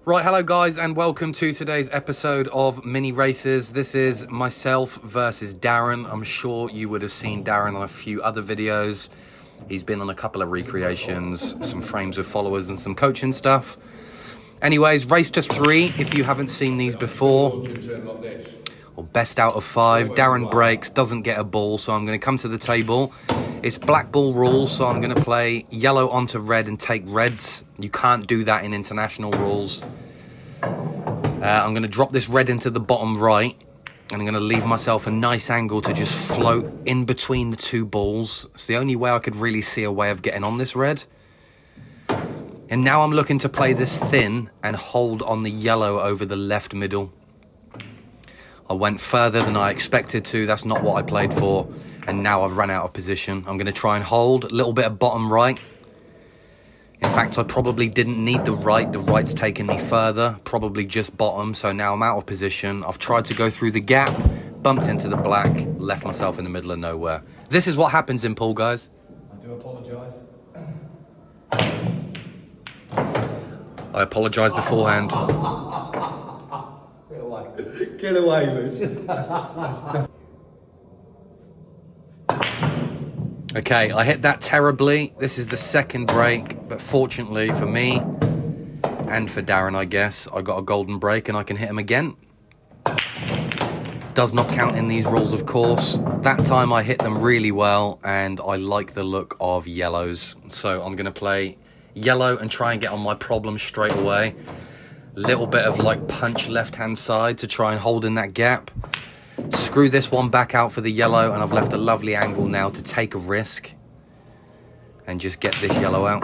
Right, hello guys, and welcome to today's episode of Mini Races. This is myself versus Darren. I'm sure you would have seen Darren on a few other videos. He's been on a couple of recreations, some frames with followers and some coaching stuff. Anyways, race to 3 if you haven't seen these before. Or best out of 5. Darren breaks, doesn't get a ball, so I'm going to come to the table. It's black ball rules, so I'm going to play yellow onto red and take reds. You can't do that in international rules. I'm going to drop this red into the bottom right, and I'm going to leave myself a nice angle to just float in between the two balls. It's the only way I could really see a way of getting on this red. And now I'm looking to play this thin and hold on the yellow over the left middle. I went further than I expected to. That's not what I played for. And now I've run out of position. I'm going to try and hold a little bit of bottom right. In fact, I probably didn't need the right. The right's taken me further. Probably just bottom. So now I'm out of position. I've tried to go through the gap. Bumped into the black. Left myself in the middle of nowhere. This is what happens in pool, guys. I do apologise. I apologise beforehand. Get away, Rich. Okay, I hit that terribly. This is the second break, but fortunately for me, and for Darren, I guess, I got a golden break and I can hit him again. Does not count in these rules, of course. That time I hit them really well, and I like the look of yellows. So I'm going to play yellow and try and get on my problem straight away. Little bit of like punch left-hand side to try and hold in that gap. Screw this one back out for the yellow, and I've left a lovely angle now to take a risk and just get this yellow out.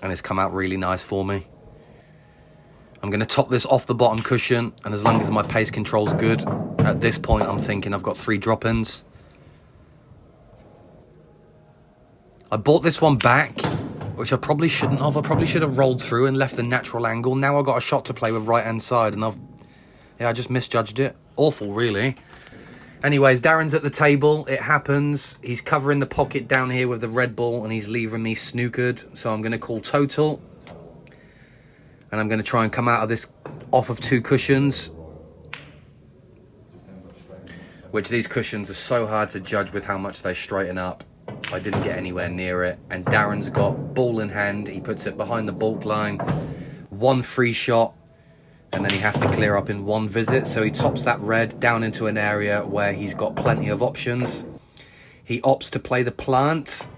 And it's come out really nice for me. I'm going to top this off the bottom cushion, and as long as my pace control's good, at this point I'm thinking I've got 3 drop-ins. I brought this one back, which I probably shouldn't have. I probably should have rolled through and left the natural angle. Now I've got a shot to play with right-hand side, and I just misjudged it. Awful, really. Anyways, Darren's at the table. It happens. He's covering the pocket down here with the red ball, and he's leaving me snookered. So I'm going to call total. And I'm going to try and come out of this off of 2 cushions. Which these cushions are so hard to judge with how much they straighten up. I didn't get anywhere near it. And Darren's got ball in hand. He puts it behind the baulk line. 1 free shot. And then he has to clear up in 1 visit. So he tops that red down into an area where he's got plenty of options. He opts to play the plant.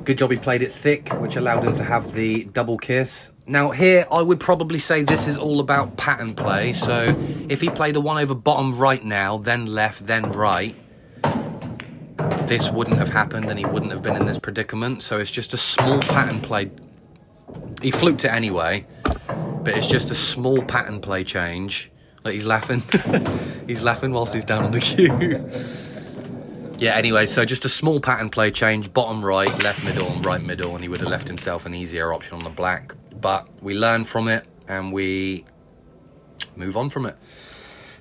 Good job he played it thick, which allowed him to have the double kiss. Now here, I would probably say this is all about pattern play. So if he played a 1 over bottom right now, then left, then right, this wouldn't have happened and he wouldn't have been in this predicament. So it's just a small pattern play. He fluked it anyway. But it's just a small pattern play change. Like, he's laughing. He's laughing whilst he's down on the cue. Yeah, anyway, so just a small pattern play change. Bottom right, left middle, and right middle. And he would have left himself an easier option on the black. But we learn from it, and we move on from it.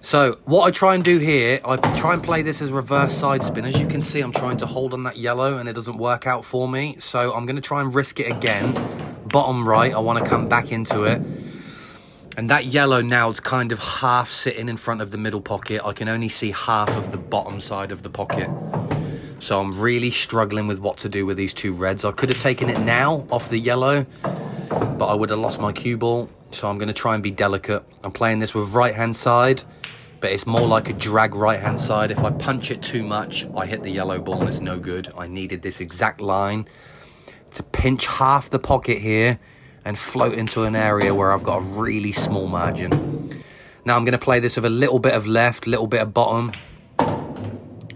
So what I try and do here, I try and play this as reverse side spin. As you can see, I'm trying to hold on that yellow, and it doesn't work out for me. So I'm going to try and risk it again. Bottom right, I want to come back into it. And that yellow now is kind of half sitting in front of the middle pocket. I can only see half of the bottom side of the pocket. So I'm really struggling with what to do with these 2 reds. I could have taken it now off the yellow, but I would have lost my cue ball. So I'm going to try and be delicate. I'm playing this with right-hand side, but it's more like a drag right-hand side. If I punch it too much, I hit the yellow ball and it's no good. I needed this exact line to pinch half the pocket here and float into an area where I've got a really small margin. Now I'm going to play this with a little bit of left, little bit of bottom.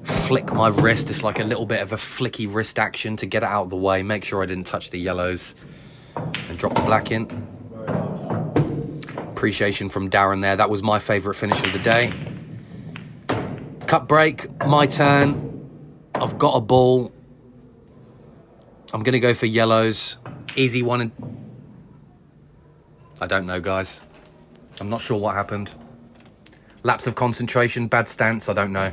Flick my wrist. It's like a little bit of a flicky wrist action to get it out of the way. Make sure I didn't touch the yellows. And drop the black in. Appreciation from Darren there. That was my favourite finish of the day. Cut break, my turn. I've got a ball. I'm going to go for yellows. Easy one. I don't know, guys. I'm not sure what happened. Lapse of concentration, bad stance, I don't know.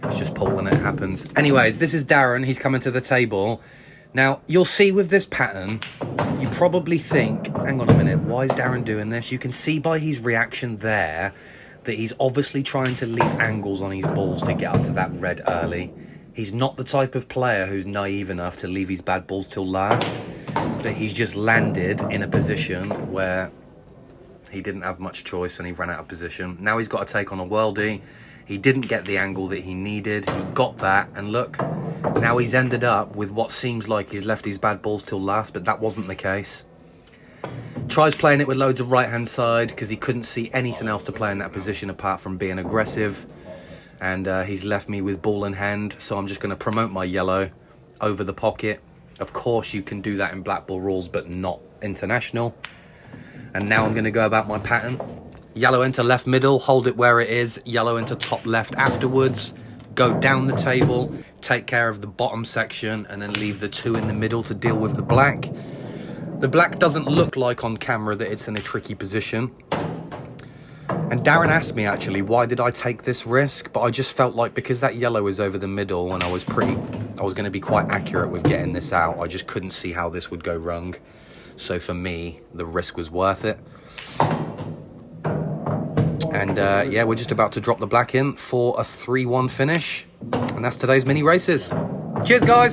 It's just pool when it happens. Anyways, this is Darren. He's coming to the table. Now, you'll see with this pattern, you probably think, hang on a minute, why is Darren doing this? You can see by his reaction there that he's obviously trying to leave angles on his balls to get up to that red early. He's not the type of player who's naive enough to leave his bad balls till last, but he's just landed in a position where he didn't have much choice and he ran out of position. Now he's got to take on a worldie. He didn't get the angle that he needed. He got that, and look, now he's ended up with what seems like he's left his bad balls till last, but that wasn't the case. Tries playing it with loads of right-hand side because he couldn't see anything else to play in that position apart from being aggressive. And he's left me with ball in hand, so I'm just going to promote my yellow over the pocket. Of course, you can do that in black ball rules, but not international. And now I'm going to go about my pattern. Yellow into left middle, hold it where it is. Yellow into top left afterwards. Go down the table, take care of the bottom section, and then leave the 2 in the middle to deal with the black. The black doesn't look like on camera that it's in a tricky position. And Darren asked me, actually, why did I take this risk? But I just felt like because that yellow is over the middle and I was going to be quite accurate with getting this out, I just couldn't see how this would go wrong. So for me, the risk was worth it. And yeah, we're just about to drop the black in for a 3-1 finish. And that's today's mini races. Cheers, guys.